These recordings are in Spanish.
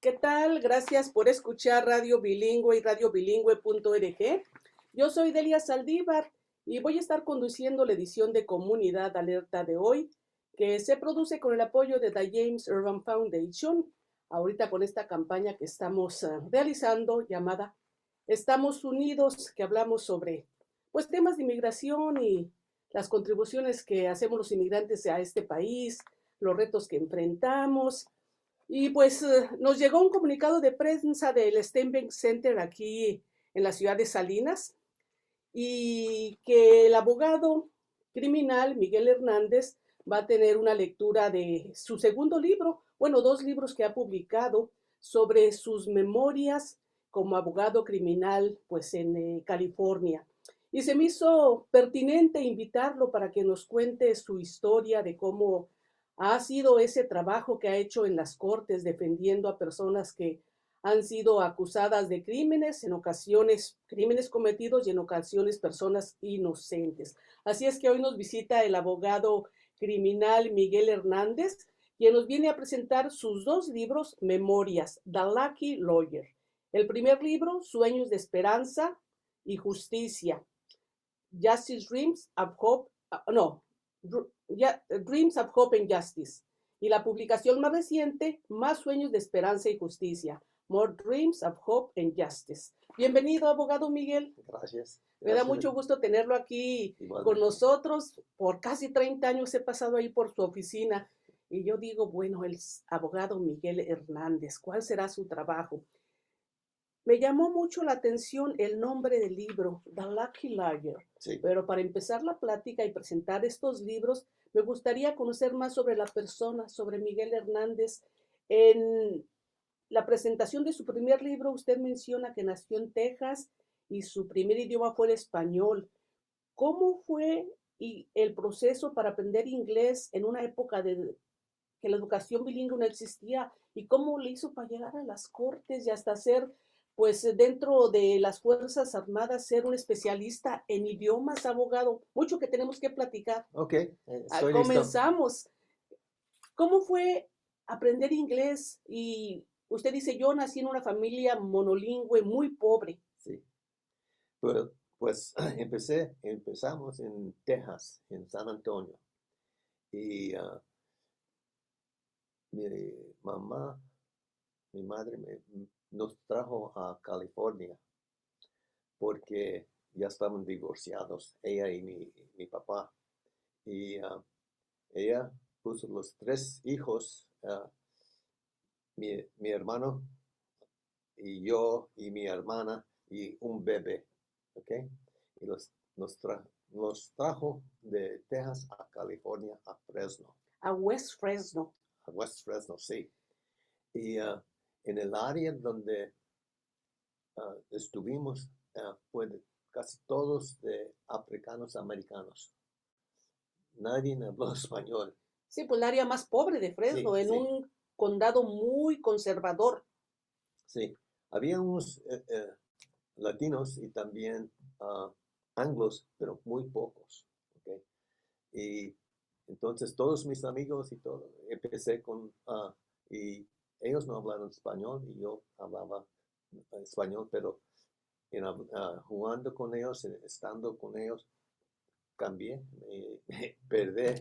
¿Qué tal? Gracias por escuchar Radio Bilingüe y radiobilingüe.org. Yo soy Delia Saldívar y voy a estar conduciendo la edición de Comunidad Alerta de hoy, que se produce con el apoyo de The James Urban Foundation, ahorita con esta campaña que estamos realizando llamada Estamos Unidos, que hablamos sobre pues temas de inmigración y las contribuciones que hacemos los inmigrantes a este país, los retos que enfrentamos. Y pues nos llegó un comunicado de prensa del Steinbeck Center aquí en la ciudad de Salinas y que el abogado criminal Miguel Hernández va a tener una lectura de su segundo libro, bueno, dos libros que ha publicado sobre sus memorias como abogado criminal pues en California. Y se me hizo pertinente invitarlo para que nos cuente su historia de cómo ha sido ese trabajo que ha hecho en las cortes defendiendo a personas que han sido acusadas de crímenes, en ocasiones crímenes cometidos y en ocasiones personas inocentes. Así es que hoy nos visita el abogado criminal Miguel Hernández, quien nos viene a presentar sus dos libros, Memorias, The Lucky Lawyer. El primer libro, Sueños de Esperanza y Justicia, Justice Dreams of Hope, Dreams of Hope and Justice. Y la publicación más reciente, Más Sueños de Esperanza y Justicia, More Dreams of Hope and Justice. Bienvenido, abogado Miguel. Gracias. Me da mucho gusto tenerlo aquí con nosotros. Por casi 30 años he pasado ahí por su oficina. Y yo digo, bueno, el abogado Miguel Hernández, ¿cuál será su trabajo? Me llamó mucho la atención el nombre del libro, The Lucky Lawyer. Sí. Pero para empezar la plática y presentar estos libros, me gustaría conocer más sobre la persona, sobre Miguel Hernández. En la presentación de su primer libro, usted menciona que nació en Texas y su primer idioma fue el español. ¿Cómo fue el proceso para aprender inglés en una época de que la educación bilingüe no existía? ¿Y cómo le hizo para llegar a las cortes y hasta ser, pues dentro de las Fuerzas Armadas, ser un especialista en idiomas, abogado? Mucho que tenemos que platicar. Ok, Comenzamos. Listo. ¿Cómo fue aprender inglés? Y usted dice, yo nací en una familia monolingüe muy pobre. Sí, pero pues empezamos en Texas, en San Antonio. Y mi madre nos trajo a California porque ya estaban divorciados, ella y mi papá. Y ella puso los tres hijos, mi hermano y yo y mi hermana y un bebé, ¿ok? Y nos trajo de Texas a California, a Fresno. A West Fresno. A West Fresno, sí. Y en el área donde estuvimos fue casi todos de africanos americanos. Nadie habló español. Sí, pues el área más pobre de Fresno, Sí, en sí. un condado muy conservador. Sí, había unos latinos y también anglos, pero muy pocos. ¿Okay? Y entonces todos mis amigos y todo, empecé con, y ellos no hablaban español y yo hablaba español, pero jugando con ellos, estando con ellos, cambié, perdí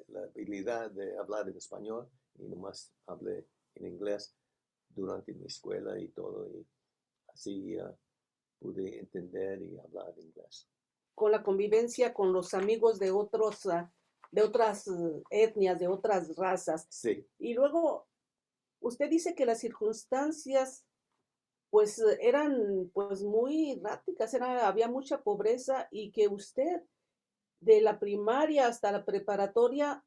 la habilidad de hablar en español y nomás hablé en inglés durante mi escuela y todo, y así pude entender y hablar inglés. Con la convivencia con los amigos de otras etnias, de otras razas. Sí. Y luego, usted dice que las circunstancias pues eran pues muy erráticas, había mucha pobreza y que usted de la primaria hasta la preparatoria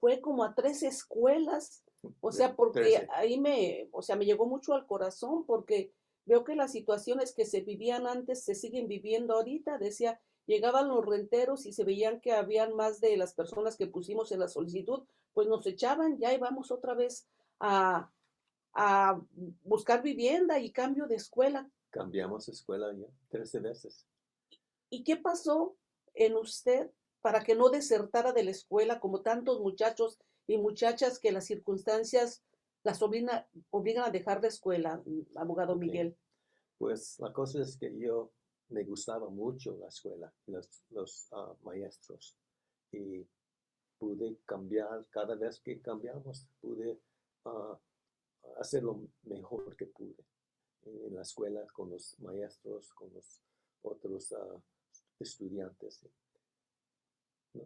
fue como a 3 escuelas, o sea, porque 13. ahí me llegó mucho al corazón porque veo que las situaciones que se vivían antes se siguen viviendo ahorita. Decía, llegaban los renteros y se veían que habían más de las personas que pusimos en la solicitud, pues nos echaban, ya íbamos otra vez a buscar vivienda y cambio de escuela. Cambiamos escuela ya 13 veces. ¿Y qué pasó en usted para que no desertara de la escuela como tantos muchachos y muchachas que las circunstancias las obligan a dejar la escuela, abogado Ok. Miguel? Pues la cosa es que yo me gustaba mucho la escuela, los maestros, y pude cambiar, cada vez que cambiamos, pude ah, hacer lo mejor que pude en la escuela con los maestros, con los otros estudiantes.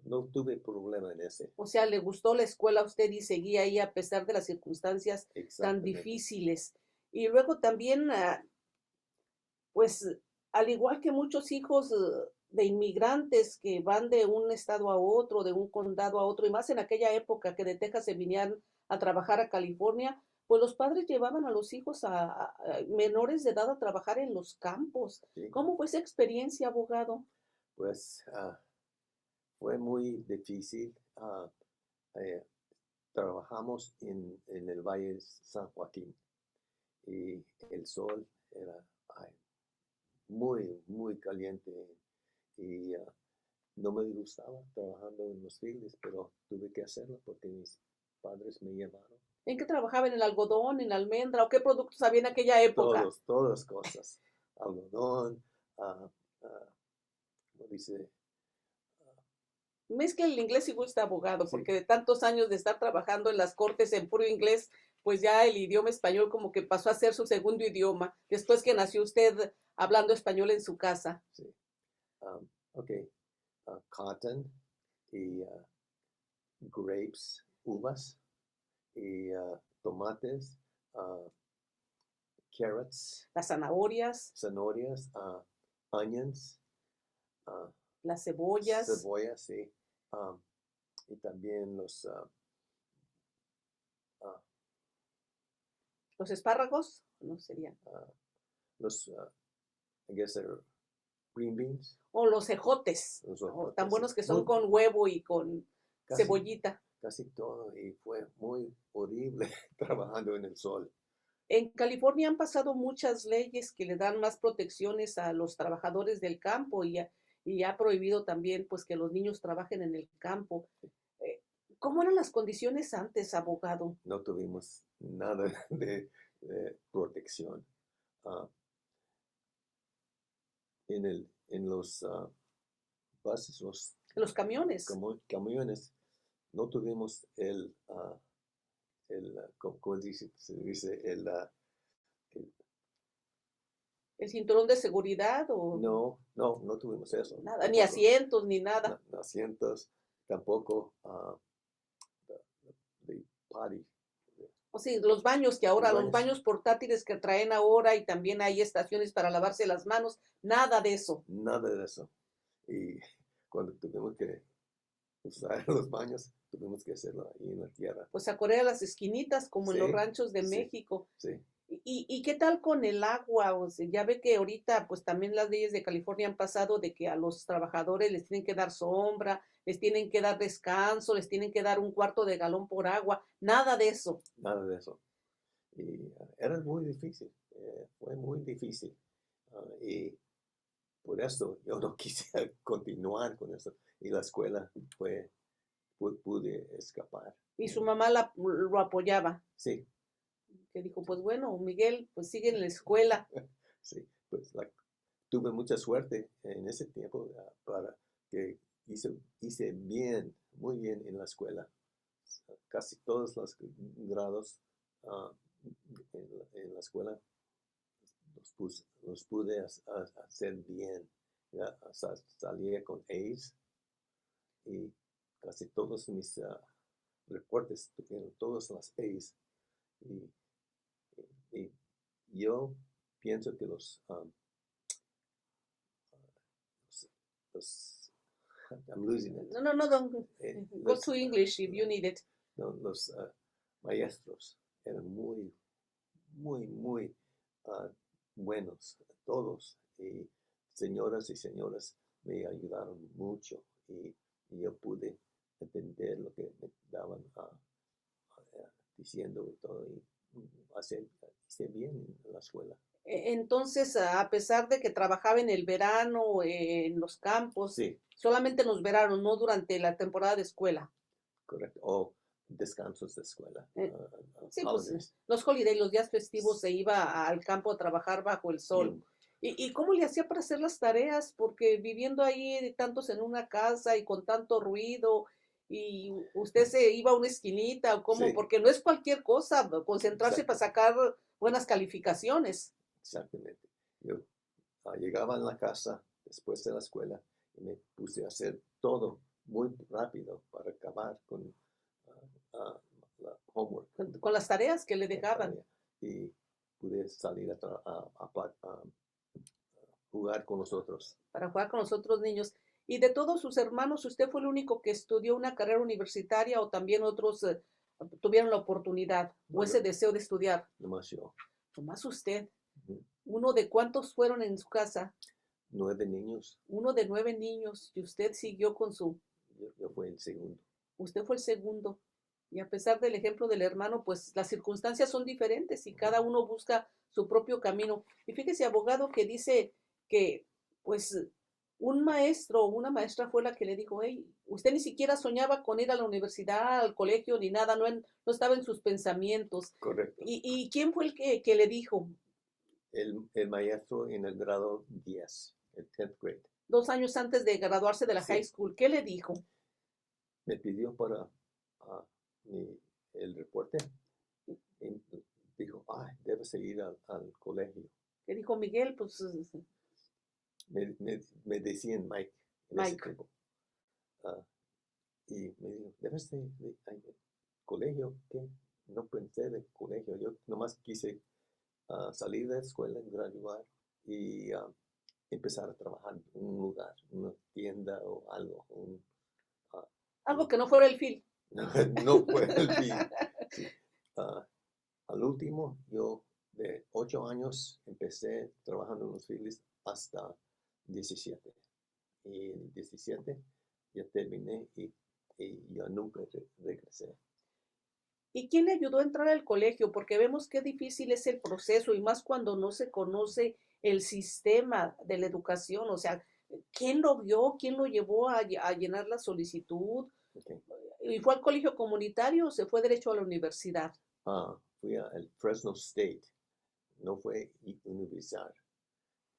No tuve problema en ese, O sea, le gustó la escuela a usted y seguía ahí a pesar de las circunstancias tan exactamente. difíciles. Y luego también, pues, al igual que muchos hijos de inmigrantes que van de un estado a otro, de un condado a otro, y más en aquella época que de Texas se vinían a trabajar a California, pues los padres llevaban a los hijos a menores de edad a trabajar en los campos. ¿Sí? ¿Cómo fue esa experiencia, abogado? Pues fue muy difícil. Eh, Trabajamos en el Valle de San Joaquín y el sol era ay, muy caliente y no me gustaba trabajando en los fields, pero tuve que hacerlo porque mis padres me llevaron. ¿En qué trabajaba? ¿En el algodón, en la almendra o qué productos había en aquella época? Todas cosas. Algodón, ah, ah, ¿cómo dice? Ah, Mezcla el inglés y gusta abogado, sí, porque de tantos años de estar trabajando en las cortes en puro inglés, pues ya el idioma español como que pasó a ser su segundo idioma, después que nació usted hablando español en su casa. sí. Ok, cotton y grapes, uvas y tomates, ah, carrots, Las zanahorias, zanahorias, onions, ah, las cebollas, cebollas, sí, um, y también ah, los espárragos, no serían, ah, los, I guess they're green beans, o los ejotes, los ¿no? Tan ejotes, sí. buenos que son con huevo y con Casi, cebollita. casi todo, y fue muy horrible trabajando en el sol. En California han pasado muchas leyes que le dan más protecciones a los trabajadores del campo y ha prohibido también pues que los niños trabajen en el campo. Eh, ¿Cómo eran las condiciones antes, abogado? No tuvimos nada de protección. Ah, en los buses, Los camiones, camiones, no tuvimos ¿cómo se dice? El- el cinturón de seguridad o no tuvimos eso, nada, ni tampoco. asientos, ni nada. Asientos, tampoco the, the potty, O sea, los baños que los ahora, los baños, baños portátiles que traen ahora y también hay estaciones para lavarse las manos, nada de eso. nada de eso. Y cuando tuvimos que usar los baños, tuvimos que hacerlo ahí en la tierra. Pues a correr a las esquinitas como en los Sí, ranchos de sí, México. sí. ¿Y qué tal con el agua? O sea, ya ve que ahorita pues también las leyes de California han pasado de que a los trabajadores les tienen que dar sombra, les tienen que dar descanso, les tienen que dar un cuarto de galón por agua, nada de eso. Nada de eso. Y era muy difícil, fue muy difícil. Y por eso yo no quise continuar con eso. Y la escuela pude escapar. Y su mamá lo apoyaba, Sí, que dijo, pues bueno, Miguel, pues sigue en la escuela. sí, pues tuve mucha suerte en ese tiempo para que hice bien, muy bien en la escuela. Casi todos los grados ah, en la escuela los pude hacer bien. Ya, salía con A's y casi todos mis reportes tuvieron todas las A's. Y, y yo pienso que los I'm losing it. No, no, no, don't go Los, to English if you need it. no, los maestros eran muy uh, buenos, todos. Y señoras y señores me ayudaron mucho y yo pude entender lo que me daban diciendo y todo. Y hice bien en la escuela. Entonces, a pesar de que trabajaba en el verano, en los campos, Sí, solamente en los veranos, no durante la temporada de escuela. correcto. O descansos de escuela. Sí, pues los holidays, los días festivos se iba al campo a trabajar bajo el sol. ¿Y cómo le hacía para hacer las tareas? Porque viviendo ahí tantos en una casa y con tanto ruido, y usted se iba a una esquinita, o cómo, Sí. porque no es cualquier cosa concentrarse para sacar buenas calificaciones. Exactamente. Yo llegaba a la casa después de la escuela y me puse a hacer todo muy rápido para acabar con la homework. Con las tareas que le dejaban. Y pude salir a jugar con nosotros. Para jugar con los otros niños. Y de todos sus hermanos, ¿usted fue el único que estudió una carrera universitaria o también otros tuvieron la oportunidad o ese deseo de estudiar? Nomás yo. Nomás usted. ¿Uno de cuántos fueron en su casa? 9 niños. Uno de 9 niños. Y usted siguió con su... Yo fui el segundo. Usted fue el segundo. Y a pesar del ejemplo del hermano, pues las circunstancias son diferentes y cada uno busca su propio camino. Y fíjese, abogado, que dice que, pues, un maestro o una maestra fue la que le dijo, hey, usted ni siquiera soñaba con ir a la universidad, al colegio, ni nada, no estaba en sus pensamientos. Correcto. ¿Y quién fue el que le dijo? El maestro en el grado 10, el 10th grade. 2 años antes de graduarse de la high school, ¿qué le dijo? Me pidió para el reporte. Y dijo, debes ir al colegio. ¿Qué dijo Miguel? Pues... Me decían Mike. Mike. Y me dijo, debes de colegio. ¿Qué? No pensé de colegio. Yo nomás quise salir de la escuela, graduar y empezar a trabajar en un lugar, una tienda o algo. Algo que no fuera el fin. No fue el fin. Sí. Al último, yo de 8 años empecé trabajando en los Phillies hasta 17. Y en 17 ya terminé y ya nunca regresé. ¿Y quién le ayudó a entrar al colegio? Porque vemos qué difícil es el proceso y más cuando no se conoce el sistema de la educación. O sea, ¿quién lo vio? ¿Quién lo llevó a llenar la solicitud? Okay. ¿Y fue al colegio comunitario o se fue derecho a la universidad? Fui al Fresno State. No fue universidad.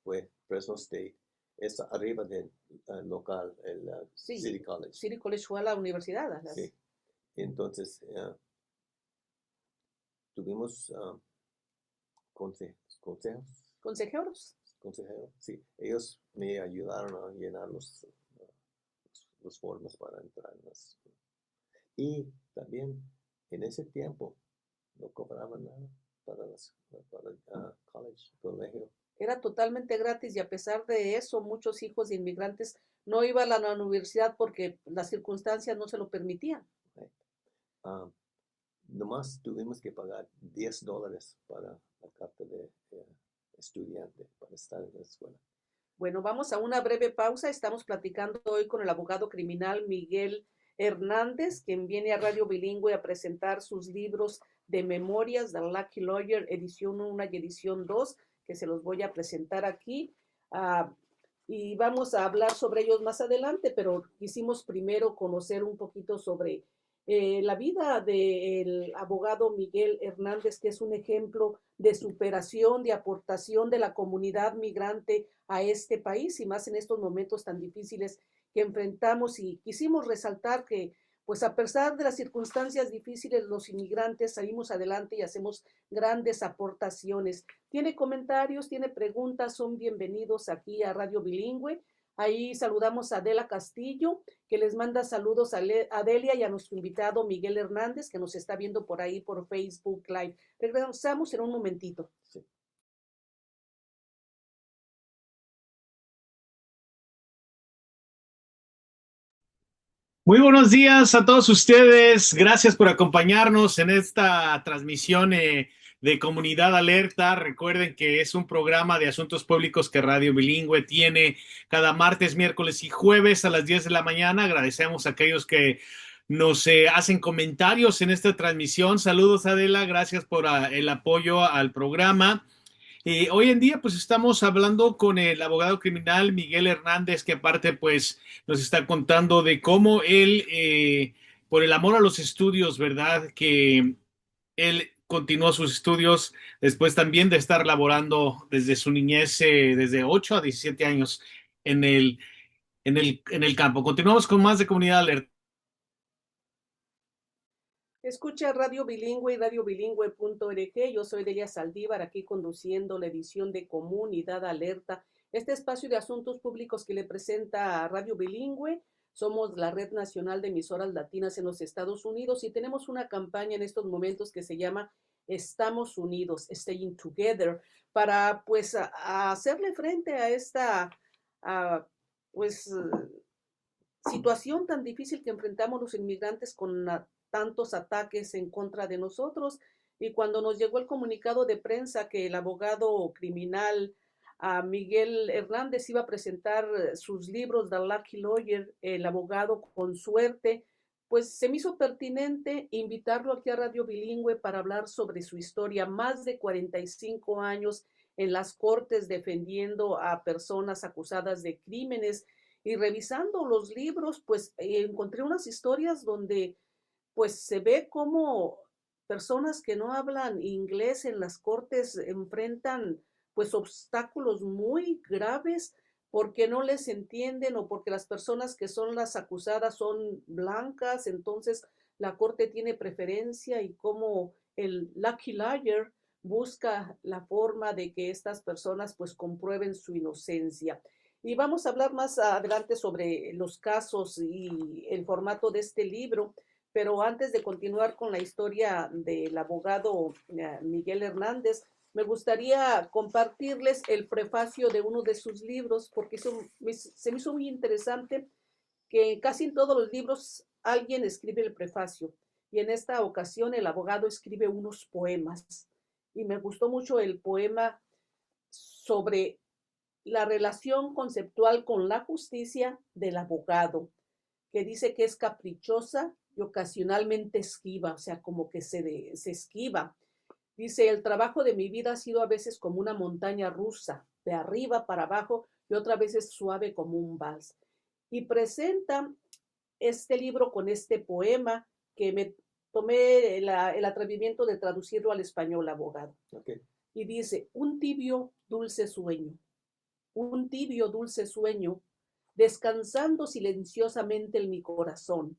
Fue Fresno State. Es arriba del local, el City College. City College fue a la universidad. Sí. Entonces, tuvimos consejeros. ¿Consejeros? Consejeros, sí. Ellos me ayudaron a llenar los formas para entrar en las... Y también en ese tiempo no cobraban nada para colegio. Era totalmente gratis y a pesar de eso, muchos hijos de inmigrantes no iban a la universidad porque las circunstancias no se lo permitían. Nomás tuvimos que pagar $10 para la carta de estudiante para estar en la escuela. Bueno, vamos a una breve pausa. Estamos platicando hoy con el abogado criminal Miguel Hernández, quien viene a Radio Bilingüe a presentar sus libros de memorias, The Lucky Lawyer, edición 1 y edición 2, que se los voy a presentar aquí. Y vamos a hablar sobre ellos más adelante, pero quisimos primero conocer un poquito sobre la vida del abogado Miguel Hernández, que es un ejemplo de superación, de aportación de la comunidad migrante a este país y más en estos momentos tan difíciles que enfrentamos. Y quisimos resaltar que, pues a pesar de las circunstancias difíciles, los inmigrantes salimos adelante y hacemos grandes aportaciones. ¿Tiene comentarios? ¿Tiene preguntas? Son bienvenidos aquí a Radio Bilingüe. Ahí saludamos a Adela Castillo, que les manda saludos a Adelia y a nuestro invitado Miguel Hernández, que nos está viendo por ahí por Facebook Live. Regresamos en un momentito. Sí. Muy buenos días a todos ustedes. Gracias por acompañarnos en esta transmisión de Comunidad Alerta. Recuerden que es un programa de asuntos públicos que Radio Bilingüe tiene cada martes, miércoles y jueves a las 10 de la mañana. Agradecemos a aquellos que nos hacen comentarios en esta transmisión. Saludos, Adela. Gracias por el apoyo al programa. Hoy en día pues estamos hablando con el abogado criminal Miguel Hernández, que aparte pues nos está contando de cómo él por el amor a los estudios, ¿verdad? Que él continuó sus estudios después también de estar laborando desde su niñez, desde 8 a 17 años en el campo. Continuamos con más de Comunidad Alerta. Escucha Radio Bilingüe y radiobilingüe.org. Yo soy Delia Saldívar, aquí conduciendo la edición de Comunidad Alerta, este espacio de asuntos públicos que le presenta a Radio Bilingüe. Somos la Red Nacional de Emisoras Latinas en los Estados Unidos y tenemos una campaña en estos momentos que se llama Estamos Unidos, Staying Together, para pues a hacerle frente a esta pues situación tan difícil que enfrentamos los inmigrantes con tantos ataques en contra de nosotros. Y cuando nos llegó el comunicado de prensa que el abogado criminal Miguel Hernández iba a presentar sus libros, The Lucky Lawyer, el abogado con suerte, pues se me hizo pertinente invitarlo aquí a Radio Bilingüe para hablar sobre su historia, más de 45 años en las cortes defendiendo a personas acusadas de crímenes. Y revisando los libros, pues encontré unas historias donde pues se ve cómo personas que no hablan inglés en las cortes enfrentan pues obstáculos muy graves porque no les entienden o porque las personas que son las acusadas son blancas, entonces la corte tiene preferencia y cómo el Lucky Lawyer busca la forma de que estas personas pues comprueben su inocencia. Y vamos a hablar más adelante sobre los casos y el formato de este libro. Pero antes de continuar con la historia del abogado Miguel Hernández, me gustaría compartirles el prefacio de uno de sus libros, porque se me hizo muy interesante que casi en todos los libros alguien escribe el prefacio. Y en esta ocasión el abogado escribe unos poemas. Y me gustó mucho el poema sobre la relación conceptual con la justicia del abogado, que dice que es caprichosa y ocasionalmente esquiva, o sea, como que se esquiva. Dice, el trabajo de mi vida ha sido a veces como una montaña rusa, de arriba para abajo, y otras veces suave como un vals. Y presenta este libro con este poema que me tomé el atrevimiento de traducirlo al español, abogado. Okay. Y dice, un tibio, dulce sueño, descansando silenciosamente en mi corazón,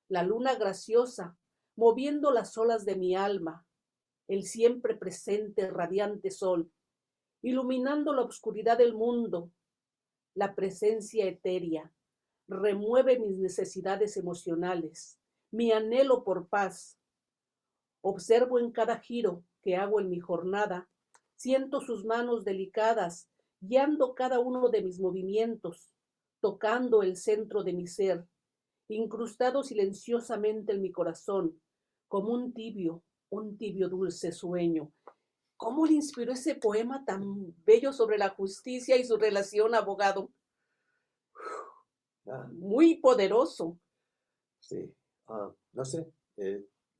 la luna graciosa, moviendo las olas de mi alma, el siempre presente radiante sol, iluminando la oscuridad del mundo, la presencia etérea, remueve mis necesidades emocionales, mi anhelo por paz. Observo en cada giro que hago en mi jornada, siento sus manos delicadas, guiando cada uno de mis movimientos, tocando el centro de mi ser, incrustado silenciosamente en mi corazón, como un tibio dulce sueño. ¿Cómo le inspiró ese poema tan bello sobre la justicia y su relación, abogado? Muy poderoso. Sí, no sé,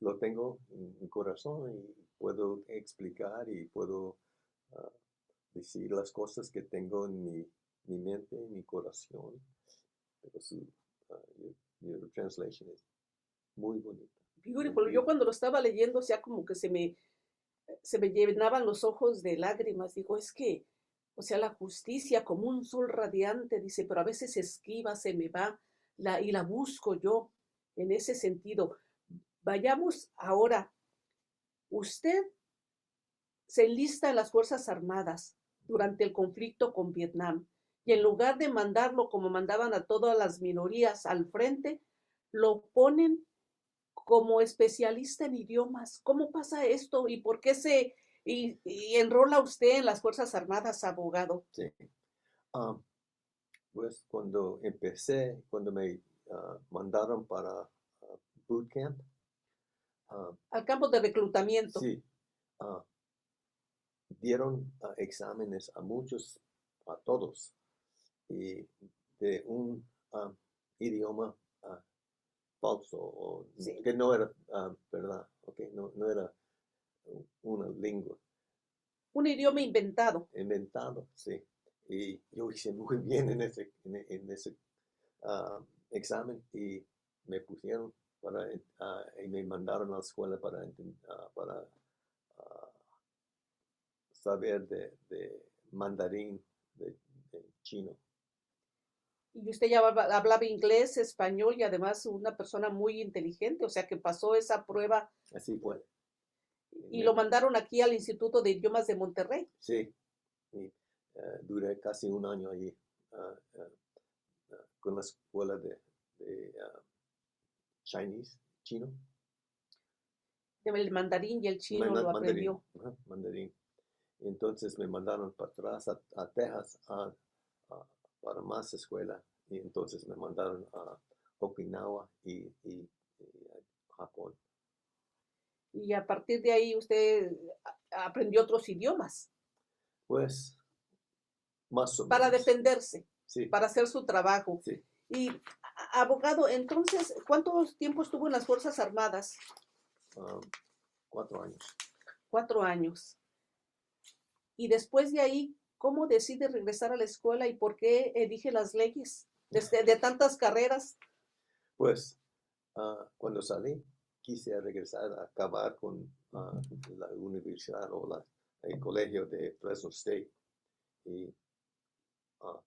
lo tengo en mi corazón y puedo explicar y puedo decir las cosas que tengo en mi mente, en mi corazón. Pero your translation es muy bonita. Beautiful. Yo cuando lo estaba leyendo, o sea, como que se me llenaban los ojos de lágrimas. Digo, es que, o sea, la justicia como un sol radiante, dice, pero a veces se esquiva, se me va, y la busco yo en ese sentido. Vayamos ahora. Usted se enlista en las Fuerzas Armadas durante el conflicto con Vietnam y en lugar de mandarlo como mandaban a todas las minorías al frente, lo ponen como especialista en idiomas. ¿Cómo pasa esto y por qué y enrola usted en las Fuerzas Armadas, abogado? Sí. Pues cuando me mandaron para boot camp. Al campo de reclutamiento. Sí. Dieron exámenes a todos, y de un idioma falso, o sí, que no era verdad, okay, no era una lengua. Un idioma inventado. Inventado, sí. Y yo hice muy bien en ese examen y me pusieron y me mandaron a la escuela para saber de mandarín, de chino. Y usted ya hablaba inglés, español y además una persona muy inteligente, o sea que pasó esa prueba Así fue. y lo mandaron aquí al Instituto de Idiomas de Monterrey. Sí, y duré casi un año allí con la escuela de chino. El mandarín y el chino lo Mandarín, aprendió. mandarín. Entonces me mandaron para atrás a Texas para más escuela y entonces me mandaron a Okinawa y a Japón. Y a partir de ahí usted aprendió otros idiomas Pues más o para menos. defenderse, Sí, para hacer su trabajo. sí. Y abogado, entonces, ¿cuánto tiempo estuvo en las Fuerzas Armadas? 4 años. 4 años. Y después de ahí, ¿cómo decide regresar a la escuela y por qué elige las leyes de tantas carreras? Pues cuando salí, quise regresar a acabar con la universidad o el colegio de Fresno State. Y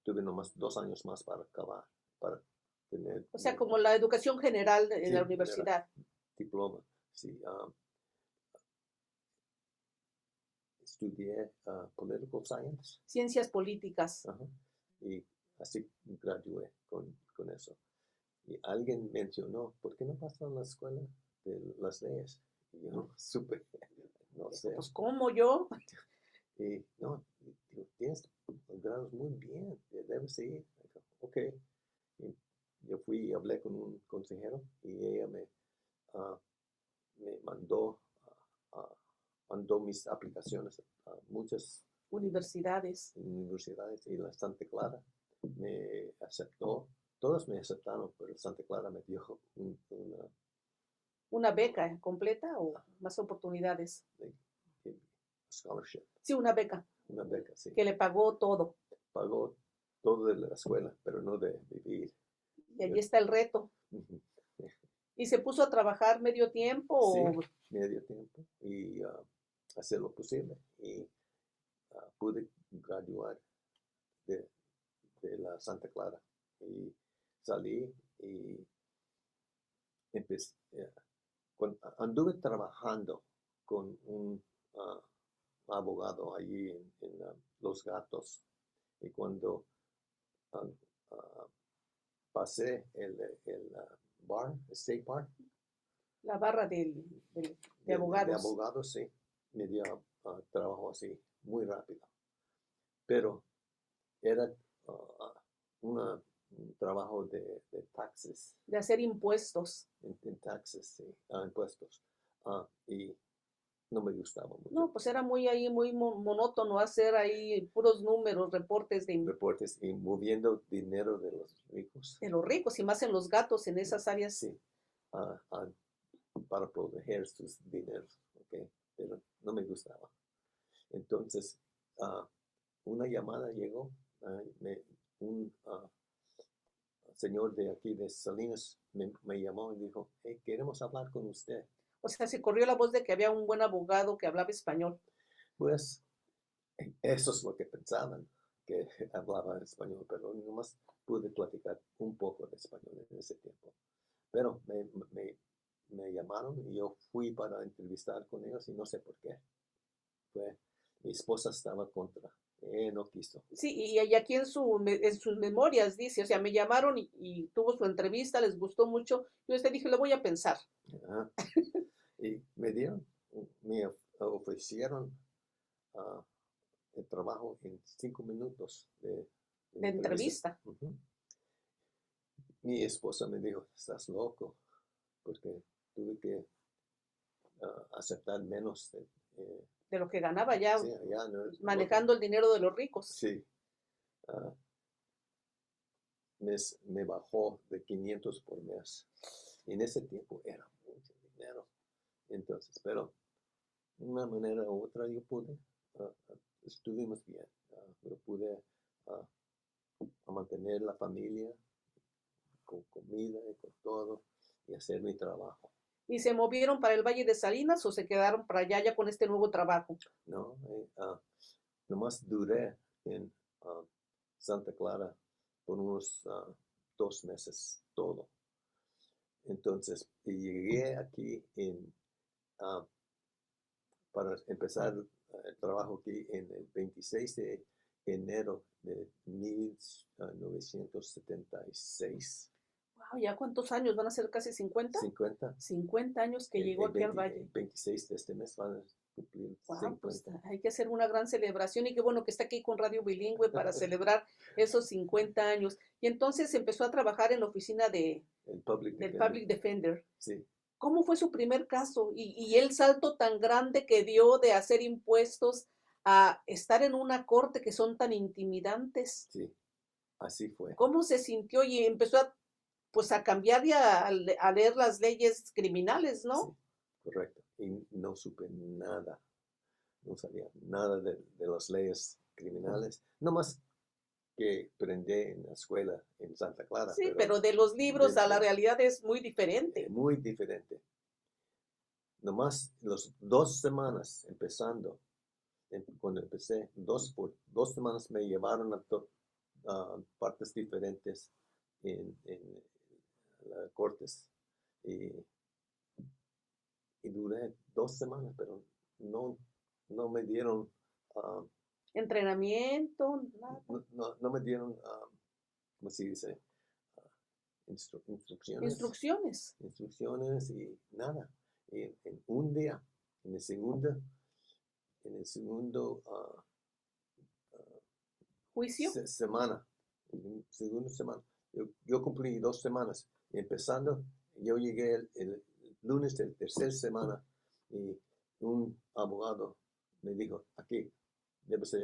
tuve nomás 2 años más para acabar, para tener O sea, como la educación general en sí, la universidad. diploma. Sí, estudié Political Science. Ciencias políticas. Y así gradué con eso. Y alguien mencionó, ¿por qué no pasas a la escuela de las leyes? Y yo no supe, no sé. Pues, ¿cómo yo? Y no, digo, tienes los grados muy bien, debes seguir. Digo, ok. Y yo fui y hablé con un consejero y ella me mandó mis aplicaciones a muchas Universidades. universidades y la Santa Clara me aceptó. Todas me aceptaron, pero Santa Clara me dio ¿Una beca completa o más oportunidades? scholarship. Sí, una beca. Una beca, sí. Que le pagó todo. Pagó todo de la escuela, pero no de vivir. Y allí está el reto. ¿Y se puso a trabajar medio tiempo? Sí, O... medio tiempo. Y hacer lo posible. Y pude graduar de la Santa Clara. Y salí y empecé. Anduve trabajando con un abogado allí en Los Gatos. Y cuando pasé el bar, State Bar. La barra de abogados. De abogados, sí. Me dio trabajo así, muy rápido. Pero era un trabajo de taxes. De hacer impuestos. En taxes, sí, impuestos. Y no me gustaba mucho. No, pues era muy monótono hacer ahí puros números, reportes reportes y moviendo dinero de los ricos. De los ricos y más en Los Gatos, en esas áreas. Sí, para proteger sus dineros, ¿okay? Pero no me gustaba. Entonces, una llamada llegó, un señor de aquí de Salinas me llamó y dijo, hey, queremos hablar con usted. O sea, se corrió la voz de que había un buen abogado que hablaba español. Pues, eso es lo que pensaban, que hablaba español, pero nomás pude platicar un poco de español en ese tiempo. Pero me llamaron y yo fui para entrevistar con ellos y no sé por qué. Mi esposa estaba contra, no quiso. Sí, y aquí en sus memorias dice, o sea, me llamaron y tuvo su entrevista, les gustó mucho. Yo dije, le voy a pensar. Y me ofrecieron el trabajo en 5 minutos de entrevista. Mi esposa me dijo, estás loco, porque tuve que aceptar menos de lo que ganaba ya, sí, manejando el dinero de los ricos. Sí. Me bajó de 500 por mes. Y en ese tiempo era mucho dinero. Entonces, pero de una manera u otra yo pude, estuvimos bien. Yo pude mantener la familia con comida y con todo. y hacer mi trabajo. ¿Y se movieron para el Valle de Salinas o se quedaron para allá ya con este nuevo trabajo? No, nomás duré en Santa Clara por unos 2 meses, todo. Entonces, llegué aquí para empezar el trabajo aquí en el 26 de enero de 1976. Wow, ¿ya cuántos años? ¿Van a ser casi 50? 50. 50 años que llegó aquí al Valle. El 26 de este mes van a cumplir Wow, 50. pues hay que hacer una gran celebración y qué bueno que está aquí con Radio Bilingüe para celebrar esos 50 años. Y entonces empezó a trabajar en la oficina del Public Defender. Sí. ¿Cómo fue su primer caso? Y el salto tan grande que dio de hacer impuestos a estar en una corte que son tan intimidantes. Sí, así fue. ¿Cómo se sintió? Y empezó a cambiar y a leer las leyes criminales, ¿no? Sí, correcto. Y no supe nada. No sabía nada de las leyes criminales. No más que aprendí en la escuela en Santa Clara. Sí, pero de los libros a la realidad es muy diferente. Muy diferente. Nomás las 2 semanas empezando, cuando empecé, por 2 semanas me llevaron a partes diferentes en las cortes. Y duré 2 semanas, pero no me dieron entrenamiento, nada. No me dieron, ¿cómo se dice? Instrucciones y nada. Y en un día, en el segundo juicio, semana, yo cumplí 2 semanas. Y empezando, yo llegué el lunes de la tercera semana y un abogado me dijo, aquí debes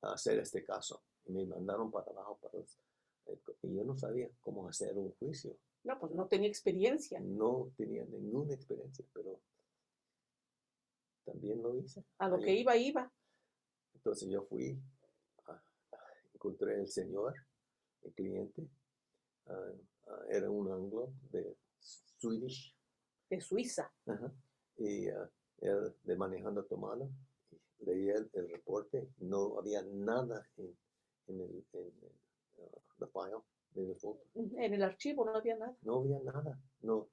hacer este caso. Y me mandaron para abajo y yo no sabía cómo hacer un juicio. No, pues no tenía experiencia. No tenía ninguna experiencia, pero también lo hice. A lo que iba. Entonces yo fui, encontré al señor, el cliente, era un anglo de Swedish. De Suiza. Ajá. Y era de manejando tomado. Leí el reporte, no había nada en el file. En el archivo no había nada. No había nada, no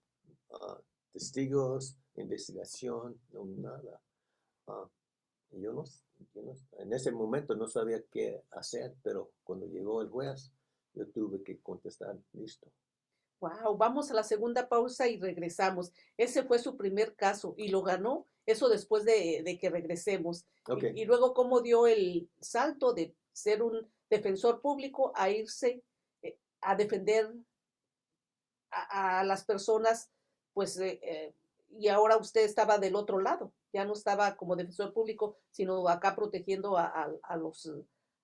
testigos, investigación, no nada. Yo no, en ese momento no sabía qué hacer, pero cuando llegó el juez, yo tuve que contestar, listo. Wow, vamos a la segunda pausa y regresamos. Ese fue su primer caso y lo ganó, eso después de que regresemos. Okay. Y luego cómo dio el salto de ser un defensor público a irse a defender a las personas, pues, y ahora usted estaba del otro lado, ya no estaba como defensor público, sino acá protegiendo a los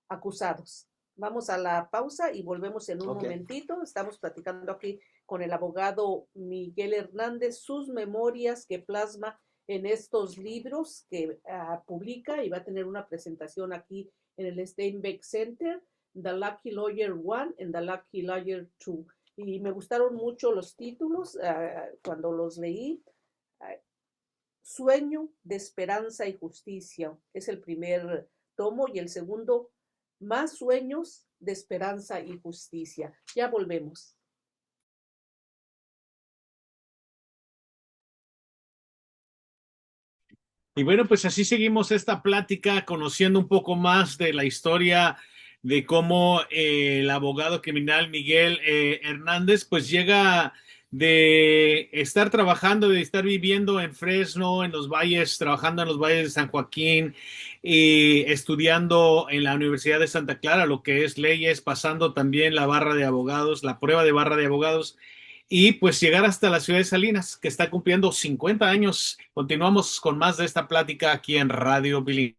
acusados. Vamos a la pausa y volvemos en un momentito. Estamos platicando aquí con el abogado Miguel Hernández, sus memorias que plasma en estos libros que publica y va a tener una presentación aquí en el Steinbeck Center, The Lucky Lawyer 1 and The Lucky Lawyer 2. Y me gustaron mucho los títulos cuando los leí. Sueño de esperanza y justicia es el primer tomo y el segundo, Más sueños de esperanza y justicia. Ya volvemos. Y bueno, pues así seguimos esta plática, conociendo un poco más de la historia de cómo el abogado criminal Miguel Hernández pues llega de estar trabajando, de estar viviendo en Fresno, en los valles, trabajando en los valles de San Joaquín y estudiando en la Universidad de Santa Clara lo que es leyes, pasando también la barra de abogados, la prueba de barra de abogados, y pues llegar hasta la ciudad de Salinas, que está cumpliendo 50 años. Continuamos con más de esta plática aquí en Radio Bilingüe.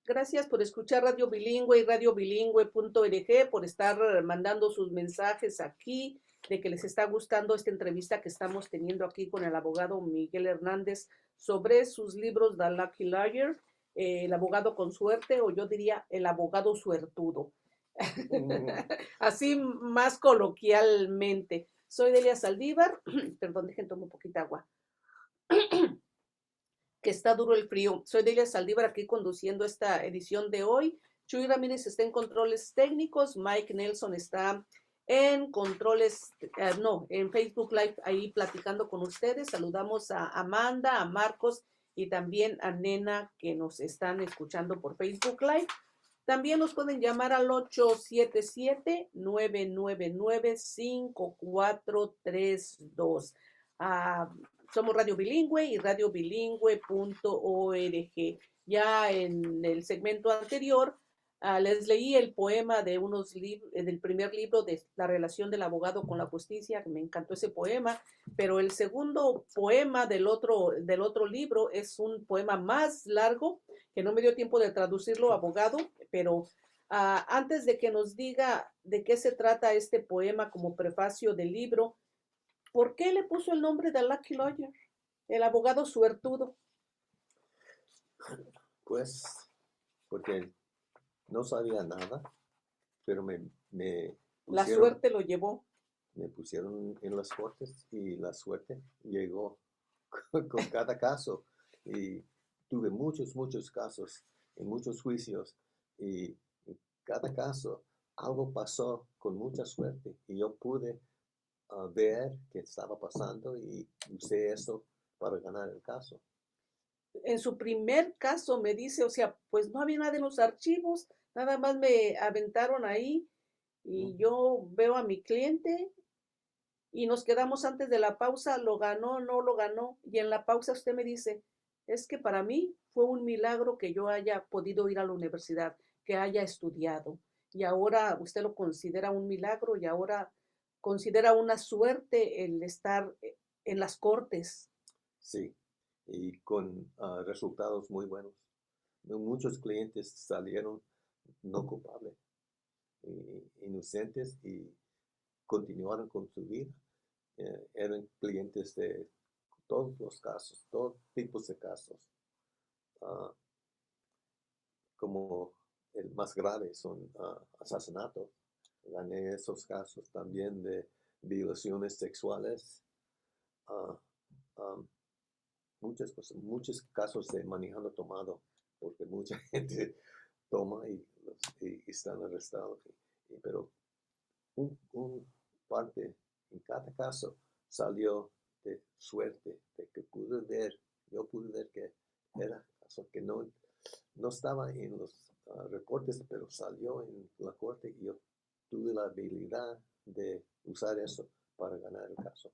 Gracias por escuchar Radio Bilingüe y radiobilingüe.org, por estar mandando sus mensajes aquí, de que les está gustando esta entrevista que estamos teniendo aquí con el abogado Miguel Hernández sobre sus libros The Lucky Lawyer el abogado con suerte, o yo diría el abogado suertudo. Así más coloquialmente. Soy Delia Saldívar, perdón, dejen tomar un poquito de agua, que está duro el frío. Soy Delia Saldívar aquí conduciendo esta edición de hoy. Chuy Ramírez está en controles técnicos, Mike Nelson está en controles, no, en Facebook Live ahí platicando con ustedes. Saludamos a Amanda, a Marcos y también a Nena que nos están escuchando por Facebook Live. También nos pueden llamar al 877-999-5432. Somos Radio Bilingüe y radiobilingüe.org. Ya en el segmento anterior les leí el poema de del primer libro de La relación del abogado con la justicia, que me encantó ese poema, pero el segundo poema del otro libro es un poema más largo, que no me dio tiempo de traducirlo, abogado, pero antes de que nos diga de qué se trata este poema como prefacio del libro, ¿por qué le puso el nombre de Lucky Lawyer, el abogado suertudo? Pues porque no sabía nada, pero la suerte lo llevó. Me pusieron en las cortes y la suerte llegó con cada caso. Y tuve muchos casos en muchos juicios, y en cada caso algo pasó con mucha suerte y yo pude ver qué estaba pasando y usé eso para ganar el caso. En su primer caso me dice, o sea, pues no había nada en los archivos, nada más me aventaron ahí y yo veo a mi cliente y nos quedamos antes de la pausa, lo ganó, no lo ganó, y en la pausa usted me dice, es que para mí fue un milagro que yo haya podido ir a la universidad, que haya estudiado, y ahora usted lo considera un milagro y ahora considera una suerte el estar en las cortes. Sí, y con resultados muy buenos. Muchos clientes salieron no culpables, inocentes, y continuaron con su vida. Eran clientes de todos los casos, todos tipos de casos. Como el más grave son asesinatos. Gané esos casos también de violaciones sexuales. Muchas cosas, muchos casos de manejando tomado, porque mucha gente toma y están arrestados. Pero un parte en cada caso salió de suerte, de que yo pude ver que era caso que no estaba en los reportes, pero salió en la corte y yo tuve la habilidad de usar eso para ganar el caso.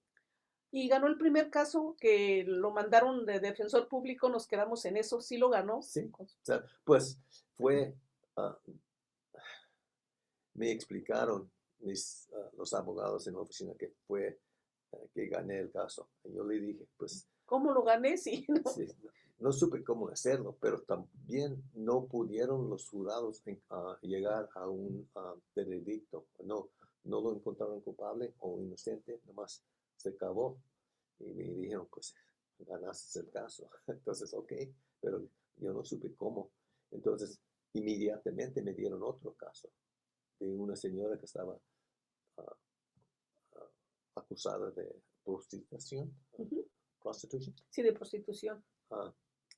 Y ganó el primer caso que lo mandaron de defensor público, nos quedamos en eso, ¿sí lo ganó? Sí, o sea, pues fue, me explicaron los abogados en la oficina que fue que gané el caso. Y yo le dije, pues... ¿Cómo lo gané? Sí, ¿no? Sí, no supe cómo hacerlo, pero también no pudieron los jurados llegar a un veredicto. No lo encontraron culpable o inocente, nomás se acabó. Y me dijeron, pues ganaste el caso. Entonces, ok, pero yo no supe cómo. Entonces, inmediatamente me dieron otro caso de una señora que estaba acusada de prostitución. Prostitution. Sí, de prostitución.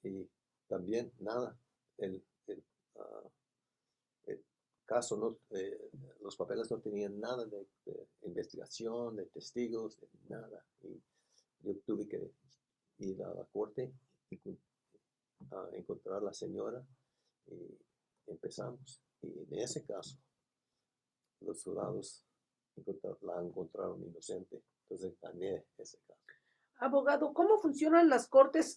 Y también nada, el caso, no, los papeles no tenían nada de investigación, de testigos, de nada. Y yo tuve que ir a la corte y encontrar a la señora y empezamos. Y en ese caso, los jurados la encontraron inocente. Entonces gané ese caso. Abogado, ¿cómo funcionan las cortes?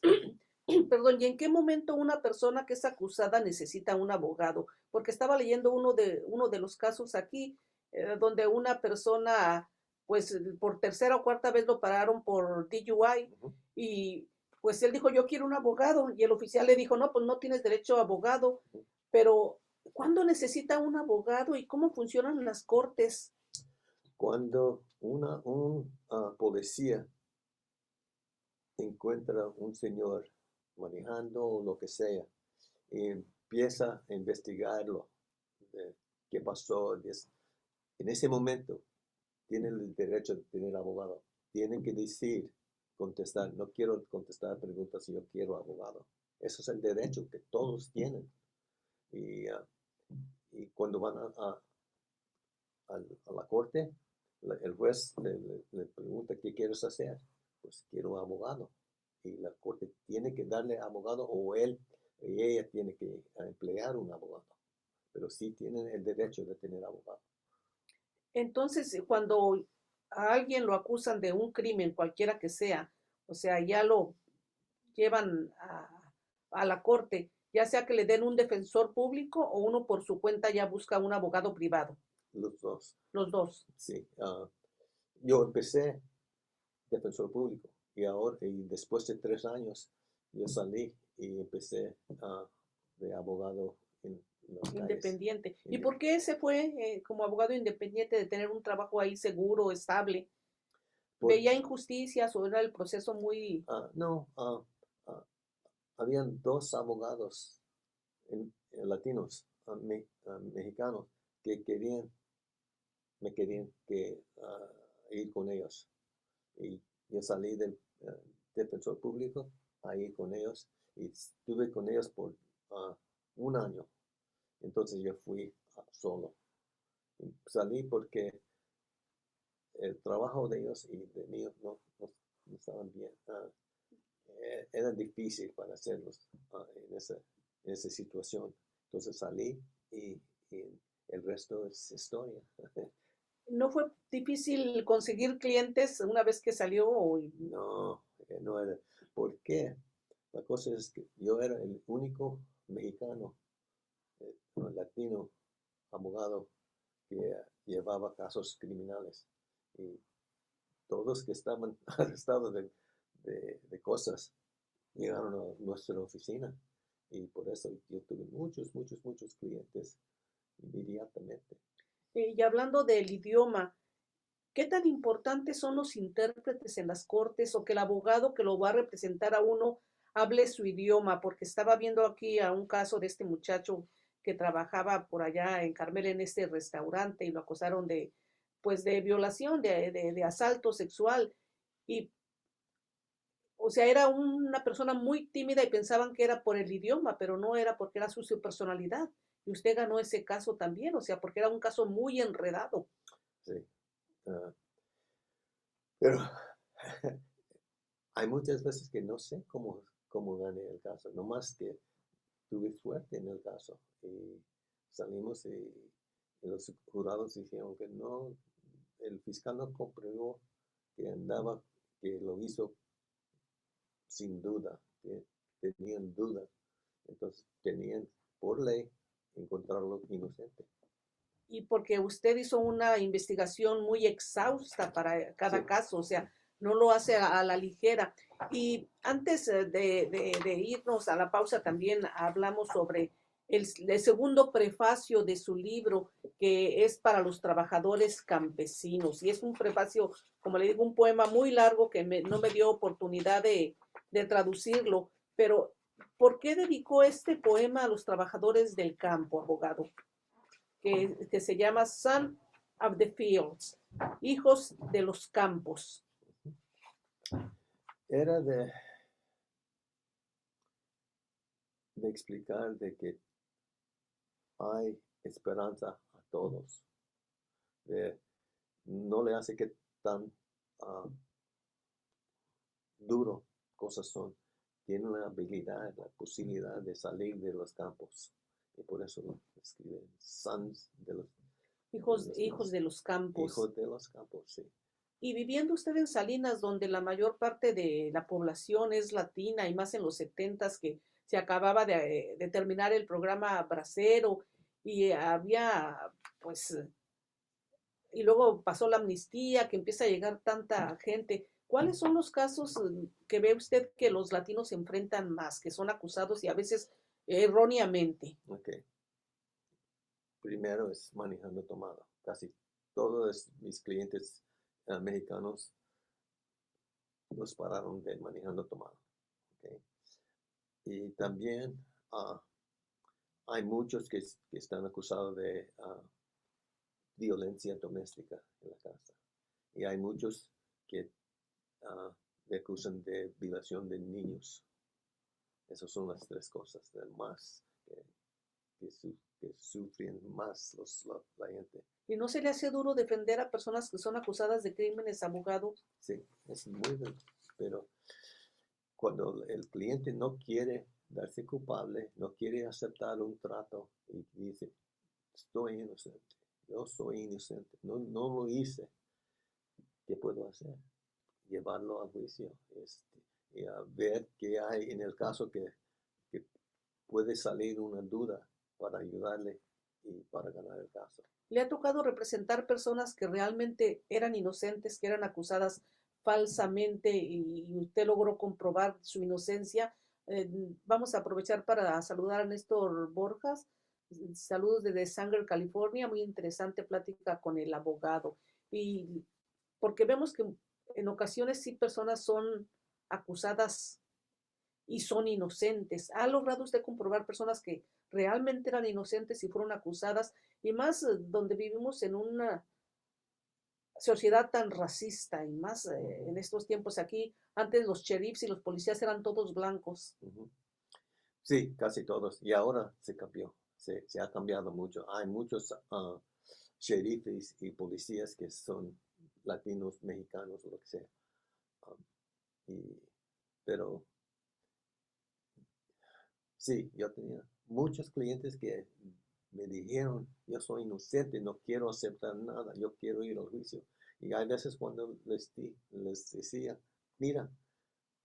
Perdón, ¿y en qué momento una persona que es acusada necesita un abogado? Porque estaba leyendo uno de los casos aquí, donde una persona, pues por tercera o cuarta vez lo pararon por DUI, y pues él dijo, yo quiero un abogado, y el oficial le dijo, no, pues no tienes derecho a abogado, pero ¿cuándo necesita un abogado y cómo funcionan las cortes? Cuando un policía encuentra un señor manejando o lo que sea y empieza a investigarlo, qué pasó. En ese momento tienen el derecho de tener abogado. Tienen que decir, contestar, no quiero contestar preguntas, yo quiero abogado. Eso es el derecho que todos tienen. Y cuando van a la corte, el juez le pregunta, ¿qué quieres hacer? Pues quiero abogado. Y la corte tiene que darle abogado o él y ella tiene que emplear un abogado. Pero sí tienen el derecho de tener abogado. Entonces, cuando a alguien lo acusan de un crimen, cualquiera que sea, o sea, ya lo llevan a la corte, ya sea que le den un defensor público o uno por su cuenta ya busca un abogado privado. Los dos. Los dos. Sí. Yo empecé defensor público y después de 3 años yo salí y empecé de abogado en las calles. Independiente. ¿Y por qué se fue como abogado independiente de tener un trabajo ahí seguro, estable? ¿Veía injusticias o era el proceso muy...? No, habían 2 abogados latinos, mexicanos, que me querían ir con ellos. Y yo salí del defensor público a ir con ellos y estuve con ellos por 1 año. Entonces yo fui solo. Y salí porque el trabajo de ellos y de mí no estaban bien. Era difícil para hacerlos en esa situación. Entonces salí y el resto es historia. ¿No fue difícil conseguir clientes una vez que salió? No, no era. ¿Por qué? La cosa es que yo era el único mexicano, latino, abogado que llevaba casos criminales. Y todos que estaban arrestados de cosas llegaron a nuestra oficina. Y por eso yo tuve muchos clientes inmediatamente. Y hablando del idioma, ¿qué tan importantes son los intérpretes en las cortes o que el abogado que lo va a representar a uno hable su idioma? Porque estaba viendo aquí a un caso de este muchacho que trabajaba por allá en Carmel en este restaurante y lo acusaron de, pues, de violación, de asalto sexual. Y, o sea, era una persona muy tímida y pensaban que era por el idioma, pero no era porque era su personalidad. Y usted ganó ese caso también, o sea, porque era un caso muy enredado. Sí. Pero hay muchas veces que no sé cómo gané el caso, nomás que tuve suerte en el caso. Y salimos y los jurados dijeron que no, el fiscal no comprobó que lo hizo sin duda, que tenían dudas. Entonces tenían por ley encontrarlo inocente. Y porque usted hizo una investigación muy exhausta para cada caso, o sea, no lo hace a la ligera. Y antes de irnos a la pausa también hablamos sobre el segundo prefacio de su libro, que es para los trabajadores campesinos. Y es un prefacio, como le digo, un poema muy largo que no me dio oportunidad de traducirlo, pero ¿por qué dedicó este poema a los trabajadores del campo, abogado? Que se llama Son of the Fields, hijos de los campos. Era de explicar de que hay esperanza a todos. No le hace que tan duro cosas son. Tienen la habilidad, la posibilidad de salir de los campos. Y por eso lo escriben sons de los hijos de los campos. Hijos de los campos, sí. Y viviendo usted en Salinas, donde la mayor parte de la población es latina, y más en los 70s, que se acababa de terminar el programa Bracero, y había, pues, y luego pasó la amnistía, que empieza a llegar tanta gente. ¿Cuáles son los casos que ve usted que los latinos se enfrentan más, que son acusados y a veces erróneamente? Ok. Primero es manejando tomado. Casi todos mis clientes mexicanos los pararon de manejando tomado. Okay. Y también hay muchos que están acusados de violencia doméstica en la casa. Y hay muchos que le acusan de violación de niños. Esas son las tres cosas más que sufren más la gente. ¿Y no se le hace duro defender a personas que son acusadas de crímenes, abogado? Sí, es muy duro, pero cuando el cliente no quiere darse culpable, no quiere aceptar un trato y dice, estoy inocente, yo soy inocente, no lo hice, ¿qué puedo hacer? Llevarlo a juicio y a ver qué hay en el caso que puede salir una duda para ayudarle y para ganar el caso. ¿Le ha tocado representar personas que realmente eran inocentes, que eran acusadas falsamente y usted logró comprobar su inocencia? Vamos a aprovechar para saludar a Néstor Borjas. Saludos desde Sanger, California. Muy interesante plática con el abogado. Y porque vemos que en ocasiones sí personas son acusadas y son inocentes. ¿Ha logrado usted comprobar personas que realmente eran inocentes y fueron acusadas? Y más donde vivimos en una sociedad tan racista y más en estos tiempos aquí, antes los sheriffs y los policías eran todos blancos. Sí, casi todos. Y ahora se cambió, se ha cambiado mucho. Hay muchos sheriffs y policías que son latinos, mexicanos, o lo que sea. Pero sí, yo tenía muchos clientes que me dijeron, yo soy inocente, no quiero aceptar nada, yo quiero ir al juicio. Y hay veces cuando les decía, mira,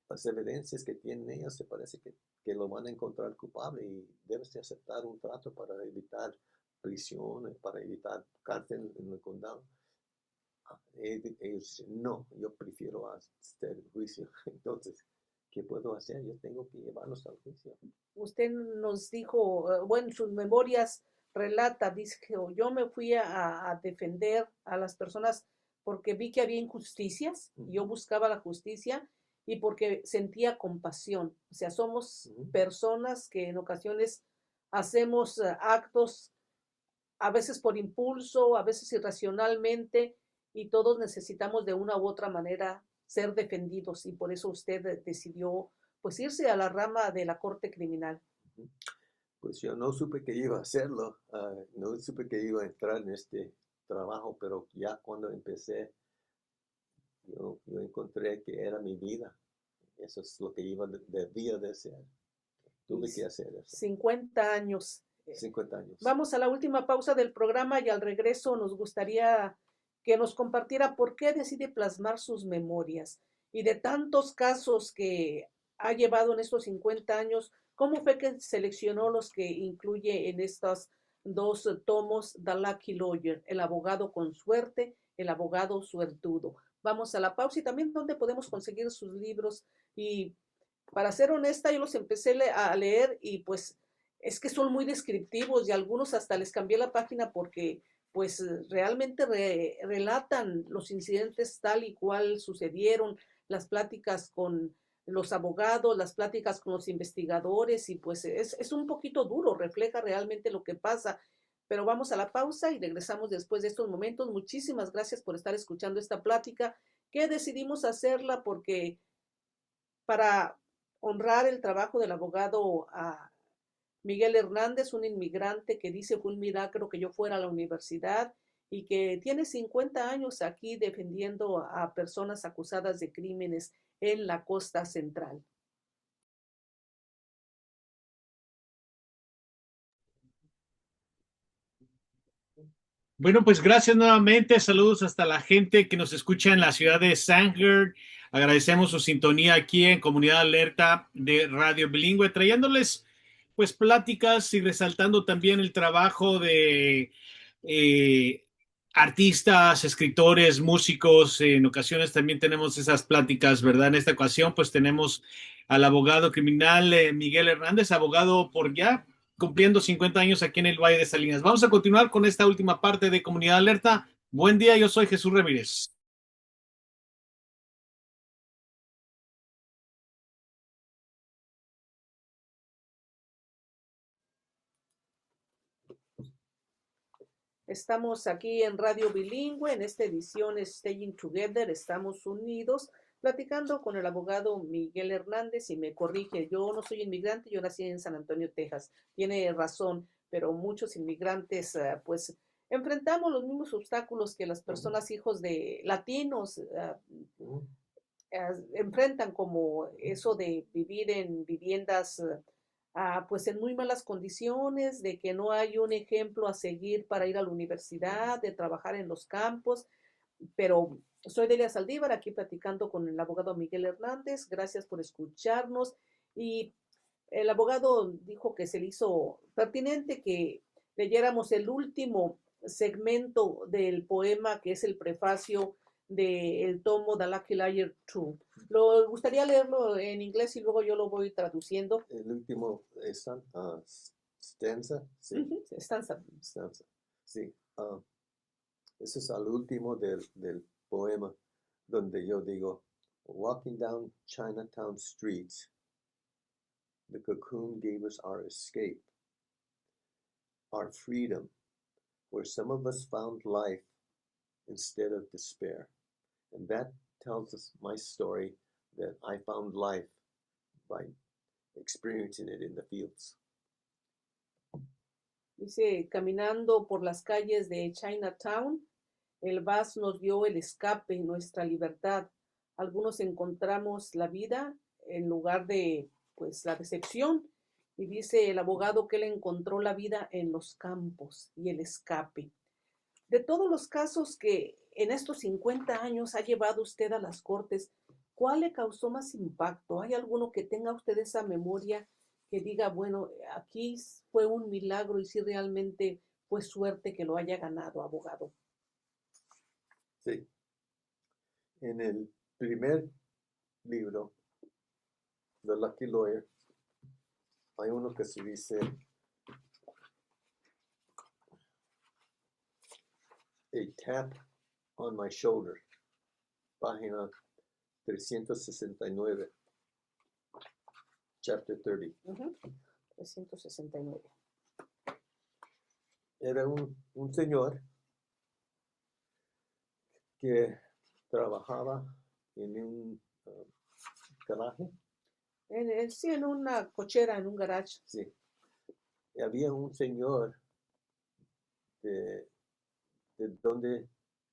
las evidencias que tienen ellos se parece que lo van a encontrar culpable y debes de aceptar un trato para evitar prisión, para evitar cárcel en el condado. Ellos dicen, no, yo prefiero hacer el juicio. Entonces, ¿qué puedo hacer? Yo tengo que llevarlos al juicio. Usted nos dijo, bueno, en sus memorias relata, dice que yo me fui a defender a las personas porque vi que había injusticias, yo buscaba la justicia y porque sentía compasión. O sea, somos personas que en ocasiones hacemos actos, a veces por impulso, a veces irracionalmente, y todos necesitamos de una u otra manera ser defendidos, y por eso usted decidió pues irse a la rama de la corte criminal. Pues yo no supe que iba a hacerlo, no supe que iba a entrar en este trabajo, pero ya cuando empecé, yo encontré que era mi vida. Eso es lo que debía de hacer. Tuve que hacer eso. 50 años. 50 años. Vamos a la última pausa del programa y al regreso nos gustaría que nos compartiera por qué decide plasmar sus memorias y de tantos casos que ha llevado en estos 50 años, ¿cómo fue que seleccionó los que incluye en estos dos tomos The Lucky Lawyer, el abogado con suerte, el abogado suertudo? Vamos a la pausa y también dónde podemos conseguir sus libros. Y para ser honesta, yo los empecé a leer y pues es que son muy descriptivos y algunos hasta les cambié la página porque pues realmente relatan los incidentes tal y cual sucedieron, las pláticas con los abogados, las pláticas con los investigadores y pues es un poquito duro, refleja realmente lo que pasa. Pero vamos a la pausa y regresamos después de estos momentos. Muchísimas gracias por estar escuchando esta plática que decidimos hacerla porque para honrar el trabajo del abogado Miguel Hernández, un inmigrante que dice fue un milagro que yo fuera a la universidad y que tiene 50 años aquí defendiendo a personas acusadas de crímenes en la costa central. Bueno, pues gracias nuevamente. Saludos hasta la gente que nos escucha en la ciudad de Sanger. Agradecemos su sintonía aquí en Comunidad Alerta de Radio Bilingüe, trayéndoles pues pláticas y resaltando también el trabajo de artistas, escritores, músicos. En ocasiones también tenemos esas pláticas, ¿verdad? En esta ocasión pues tenemos al abogado criminal Miguel Hernández, abogado por ya cumpliendo 50 años aquí en el Valle de Salinas. Vamos a continuar con esta última parte de Comunidad Alerta. Buen día, yo soy Jesús Ramírez. Estamos aquí en Radio Bilingüe, en esta edición Staying Together, estamos unidos, platicando con el abogado Miguel Hernández, y me corrige, yo no soy inmigrante, yo nací en San Antonio, Texas. Tiene razón, pero muchos inmigrantes, pues, enfrentamos los mismos obstáculos que las personas hijos de latinos enfrentan, como eso de vivir en viviendas pues en muy malas condiciones, de que no hay un ejemplo a seguir para ir a la universidad, de trabajar en los campos. Pero soy Delia Saldívar, aquí platicando con el abogado Miguel Hernández. Gracias por escucharnos. Y el abogado dijo que se le hizo pertinente que leyéramos el último segmento del poema, que es el prefacio del tomo The Lucky Liar 2. Lo gustaría leerlo en inglés y luego yo lo voy traduciendo. El último stanza, sí. Stanza. Stanza, sí. Ese es al último del poema, donde yo digo, walking down Chinatown streets, the cocoon gave us our escape, our freedom, where some of us found life instead of despair. And that tells us my story, that I found life by experiencing it in the fields. Dice, caminando por las calles de Chinatown, el bus nos dio el escape, nuestra libertad. Algunos encontramos la vida en lugar de, pues, la decepción. Y dice el abogado que él encontró la vida en los campos y el escape. De todos los casos que en estos 50 años ha llevado usted a las cortes, ¿cuál le causó más impacto? ¿Hay alguno que tenga usted esa memoria que diga, bueno, aquí fue un milagro y sí realmente fue suerte que lo haya ganado, abogado? Sí. En el primer libro, The Lucky Lawyer, hay uno que se dice A Tap on My Shoulder, página 369, chapter 30. 369. Era un señor que trabajaba en un garaje. Sí, en una cochera, en un garage. Sí. Y había un señor de donde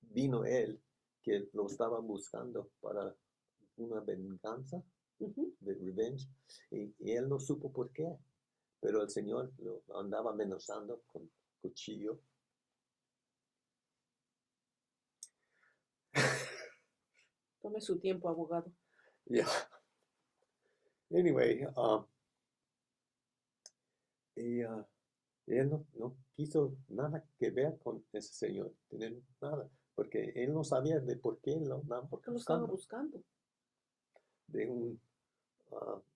vino él, que lo estaban buscando para una venganza, de revenge, y él no supo por qué, pero el señor lo andaba amenazando con cuchillo. Tome su tiempo, abogado. Yeah. Anyway, él no quiso nada que ver con ese señor, tener nada, porque él no sabía de por qué lo andaban ¿Por qué lo estaba buscando. buscando? De un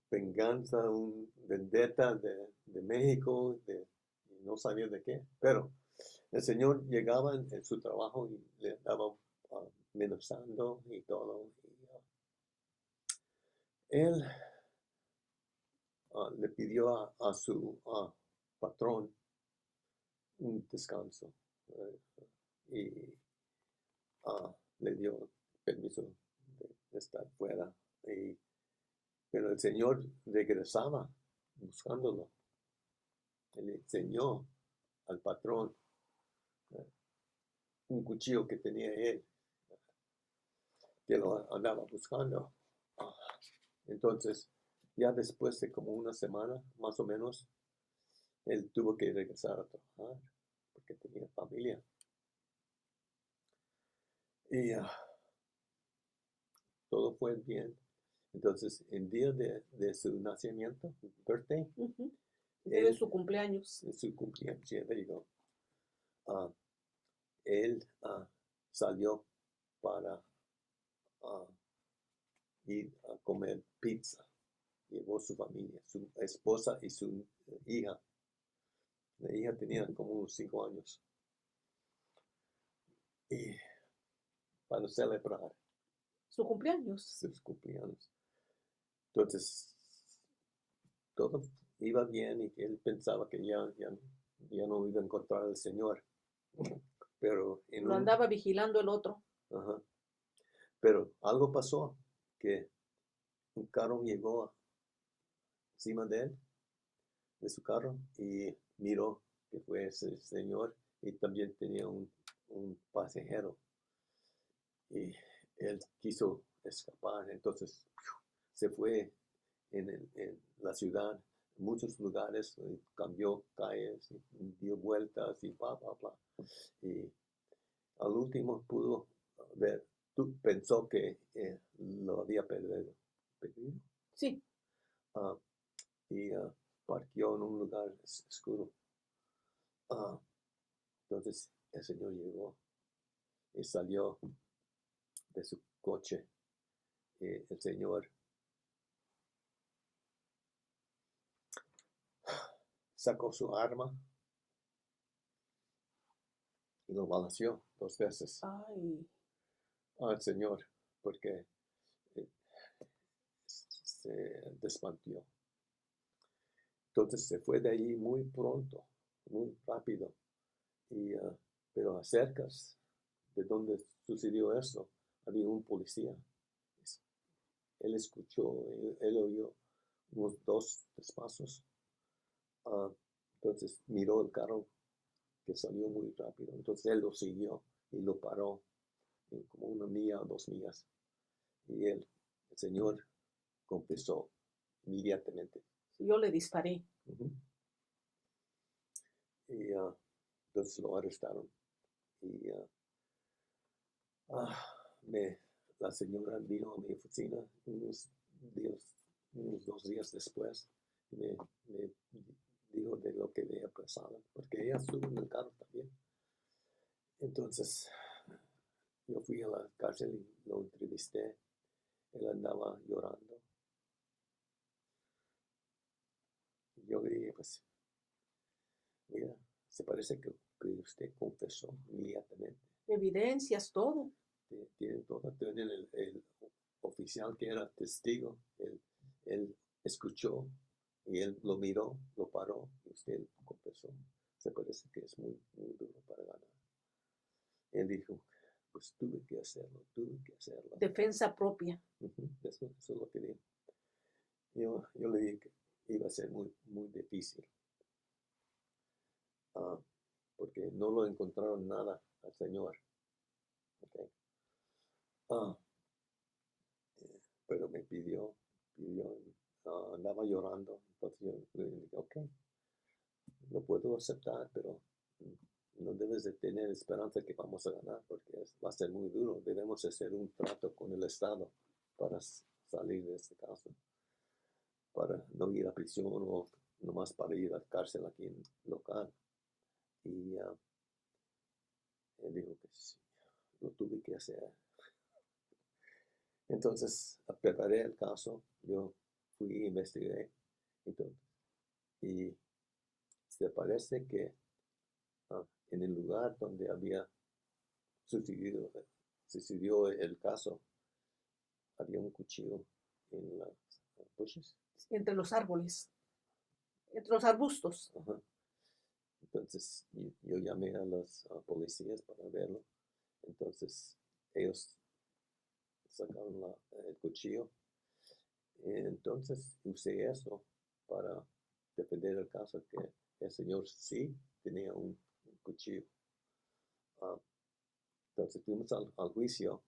venganza, un vendetta de México, no sabía de qué, pero el señor llegaba en su trabajo y le andaba amenazando y todo. Él le pidió a su patrón un descanso y le dio permiso de estar fuera. Pero el señor regresaba buscándolo. Él le enseñó al patrón un cuchillo que tenía él, que lo andaba buscando. Entonces, ya después de como una semana, más o menos, él tuvo que regresar a trabajar porque tenía familia. Y todo fue bien. Entonces, el día de su nacimiento, birthday, de su cumpleaños. En su cumpleaños, ya digo, él salió para ir a comer pizza. Llevó su familia, su esposa y su hija. La hija tenía como unos 5 años. Y para celebrar su cumpleaños. Sus cumpleaños. Entonces, todo iba bien y él pensaba que ya no iba a encontrar al Señor. pero en Lo un, andaba vigilando el otro. ajá, pero algo pasó que un carro llegó encima de su carro, y miró que fue ese señor, y también tenía un pasajero, y él quiso escapar. Entonces se fue en la ciudad, en muchos lugares, y cambió calles, y dio vueltas, y bla, bla, bla. Y al último pudo ver, pensó que lo había perdido, Sí, ah, y parqueó en un lugar oscuro. Ah, entonces el señor llegó y salió de su coche. El señor sacó su arma y lo balanceó 2 veces ay, al señor, porque eh, se desmantió. Entonces se fue de allí muy pronto, muy rápido. Y, pero acerca de donde sucedió eso, había un policía. Él escuchó, él oyó unos 2 pasos. Ah, entonces miró el carro que salió muy rápido. Entonces él lo siguió y lo paró en como 1 milla o 2 millas. Y el señor confesó inmediatamente. yo le disparé. Ujú. Y entonces lo arrestaron. Y ah, la señora vino a mi oficina días, unos 2 días después, y me dijo de lo que había pasado, porque ella estuvo en el carro también. Entonces yo fui a la cárcel y lo entrevisté. Él andaba llorando. Y yo le dije, pues, mira, se parece que usted confesó inmediatamente. Evidencias, todo. Tienen todo, tienen el oficial que era testigo, él escuchó, y él lo miró, lo paró, y usted confesó. Se parece que es muy, muy duro para ganar. Él dijo, pues tuve que hacerlo, tuve que hacerlo. Defensa propia. Ujú, eso es lo que dijo. Yo le dije que iba a ser muy, muy difícil, porque no lo encontraron nada al señor. Okay. Ah, pero me pidió, andaba llorando. Entonces yo le dije, ok, lo puedo aceptar, pero no debes de tener esperanza que vamos a ganar, porque va a ser muy duro. Debemos hacer un trato con el Estado para salir de este caso, para no ir a prisión, o nomás para ir a cárcel aquí en local. Y él dijo que sí, lo tuve que hacer. Entonces preparé el caso, yo fui, investigué y todo. Y se parece que en el lugar donde había sucedió el caso, había un cuchillo en las bushes. Entre los árboles, entre los arbustos. Ajá. Entonces yo llamé a los policías para verlo. Entonces ellos sacaron el cuchillo. Entonces usé eso para defender el caso, que el señor sí tenía un cuchillo. Ah, entonces fuimos al juicio,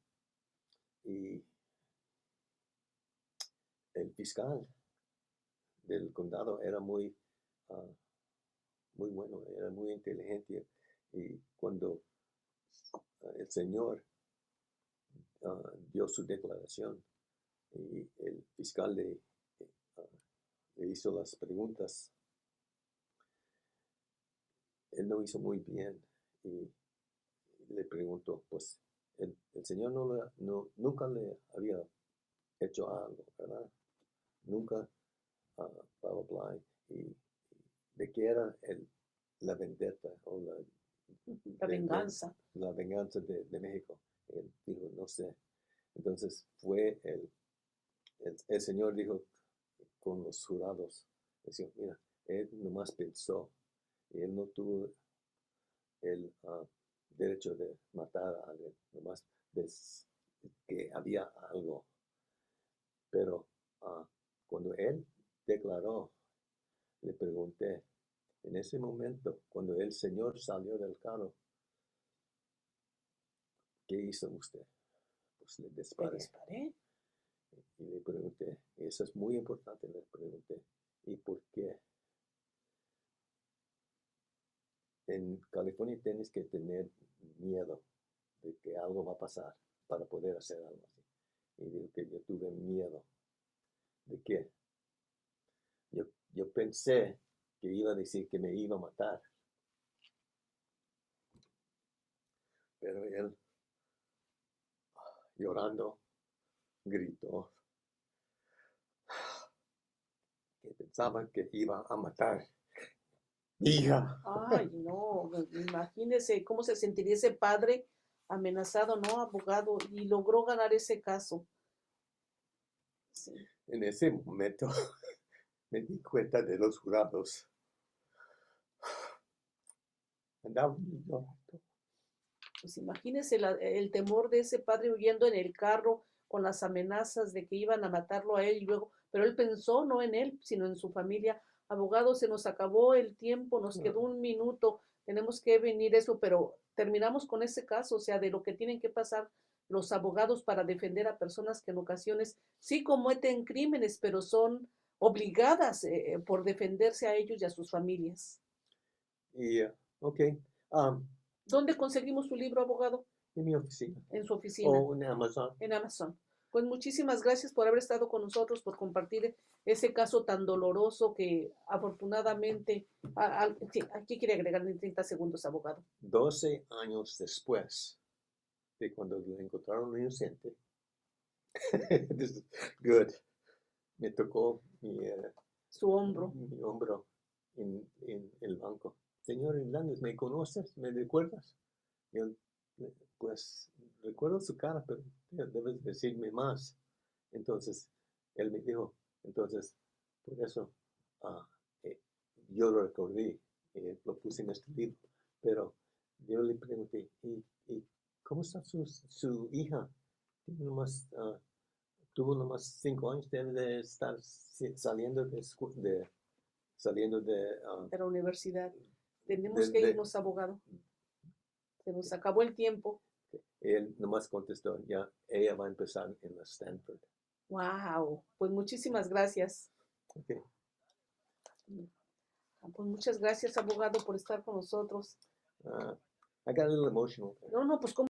y el fiscal del condado era ah, muy bueno, era muy inteligente. Y cuando el señor dio su declaración, y el fiscal le hizo las preguntas, él no hizo muy bien, y le preguntó, pues el señor nunca le había hecho algo, ¿verdad? Nunca, bla, bla, bla. Y de qué era la vendetta, o La venganza. la venganza de México. Él dijo, no sé. Entonces fue el señor dijo con los jurados, decía, mira, él nomás pensó, y él no tuvo el derecho de matar a alguien, nomás que había algo. Pero cuando él declaró, le pregunté, en ese momento, cuando el Señor salió del carro, ¿qué hizo usted? Pues le Le disparé. disparé. Y le pregunté, y eso es muy importante, le pregunté, ¿y por qué? En California tienes que tener miedo de que algo va a pasar para poder hacer algo así. Y dijo que yo tuve miedo. ¿De qué? Yo pensé que iba a decir que me iba a matar. Pero él, llorando, gritó que pensaba que iba a matar mi hija. Ay, no, imagínese cómo se sentiría ese padre amenazado, ¿no? Abogado, y logró ganar ese caso. Sí. En ese momento me di cuenta de los jurados. Andaban llorando. Pues imagínese el temor de ese padre huyendo en el carro con las amenazas de que iban a matarlo a él y luego, pero él pensó no en él, sino en su familia. Abogado, se nos acabó el tiempo, nos quedó un minuto, tenemos que venir eso, pero terminamos con ese caso, o sea, de lo que tienen que pasar los abogados para defender a personas que en ocasiones sí cometen crímenes, pero son obligadas por defenderse a ellos y a sus familias. Y, ok, ¿Dónde conseguimos su libro, abogado? en mi oficina. En su oficina. O en Amazon. En Amazon. Pues muchísimas gracias por haber estado con nosotros, por compartir ese caso tan doloroso que afortunadamente, sí, aquí quiere agregar en 30 segundos, abogado. 12 años después de cuando lo encontraron inocente, this is good, me tocó Su hombro. mi hombro en el banco. Señor Hernández, ¿me conoces? ¿Me recuerdas? Yo, pues, recuerdo su cara, pero debes decirme más. Entonces, él me dijo, entonces, por eso yo lo recordé, lo puse en este libro, pero yo le pregunté, ¿y cómo está su hija? Tuvo nomás 5 años, debe de estar saliendo de De la universidad. Tenemos que irnos, abogado. Se nos acabó el tiempo. Él nomás contestó, ya, ella va a empezar en la Stanford. Wow, pues muchísimas gracias. Okay. Pues muchas gracias, abogado, por estar con nosotros. I got a little emotional. No, pues